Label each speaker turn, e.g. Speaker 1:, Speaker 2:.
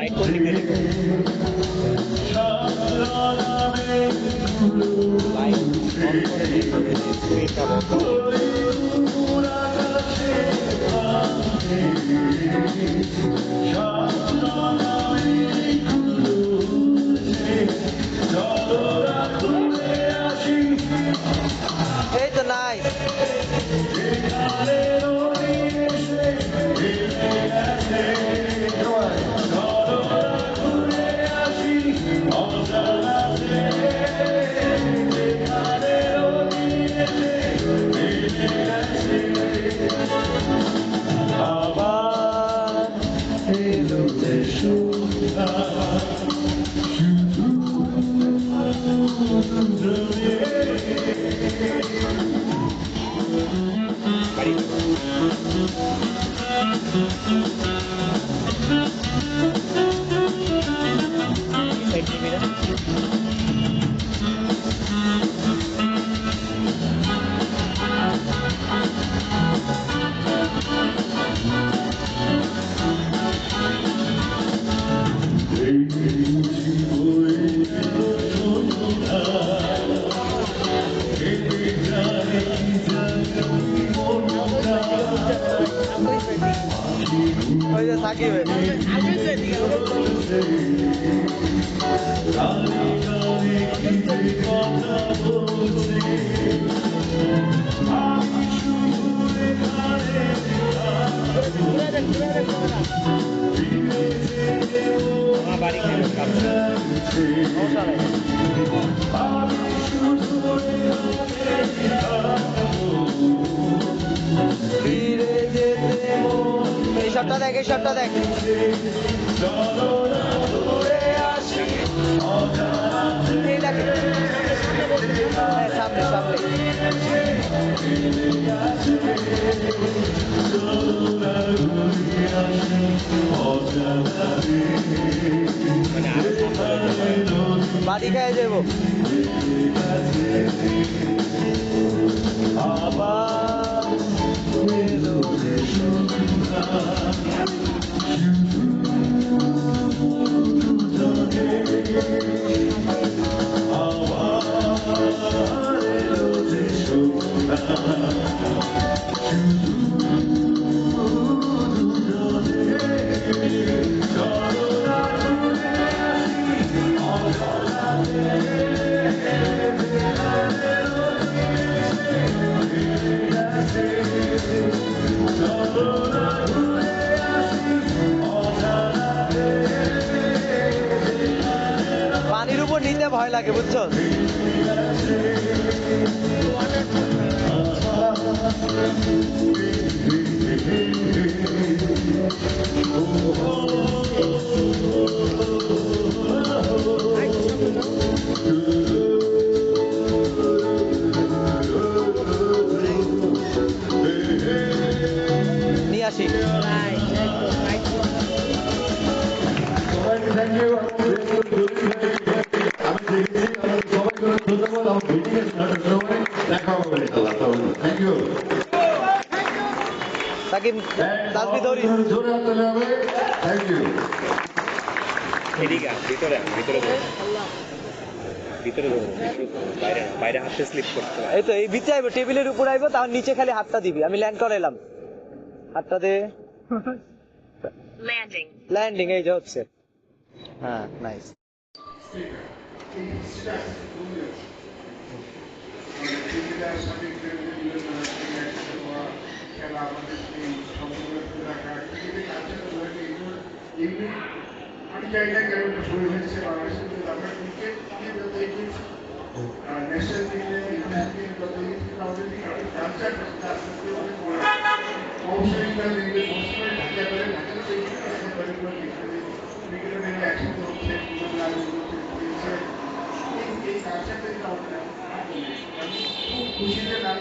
Speaker 1: কোন দিক দিয়ে দেখো লাইট অন করে দেখো স্ক্রিনটা বন্ধ এই তো নাই ওই যে সাকিব বাড়ি এই সবটা দেখ এই সবটা দেখ সামনে সামনে বাড়ি খায় যাবো আবার পানির উপর নিতে ভয় লাগে বুঝছো নিয়ে আসি সাকিব তাসবি ধরি ভিতরে ভিতরে ভিতরে বাইরে বাইরে হাতে স্লিপ করতে এই তো এই ভিতরে আইবো টেবিলের উপর আইবো তার নিচে খালি হাতটা দিবি আমি ল্যান্ড করাইলাম হাতটা দে ল্যান্ডিং ল্যান্ডিং এই যে হচ্ছে হ্যাঁ নাইস
Speaker 2: আমি চাই না কেন শুরু হয়েছে বাংলাদেশের আমরা ক্রিকেট ন্যাশনাল টিমে ইন্টারন্যাশনাল যত আমাদের কালচার অবশ্যই ঢাকা করে ঢাকা ক্রিকেটের একসাথে হচ্ছে এই কালচারটা আমাদের খুব খুশিতে না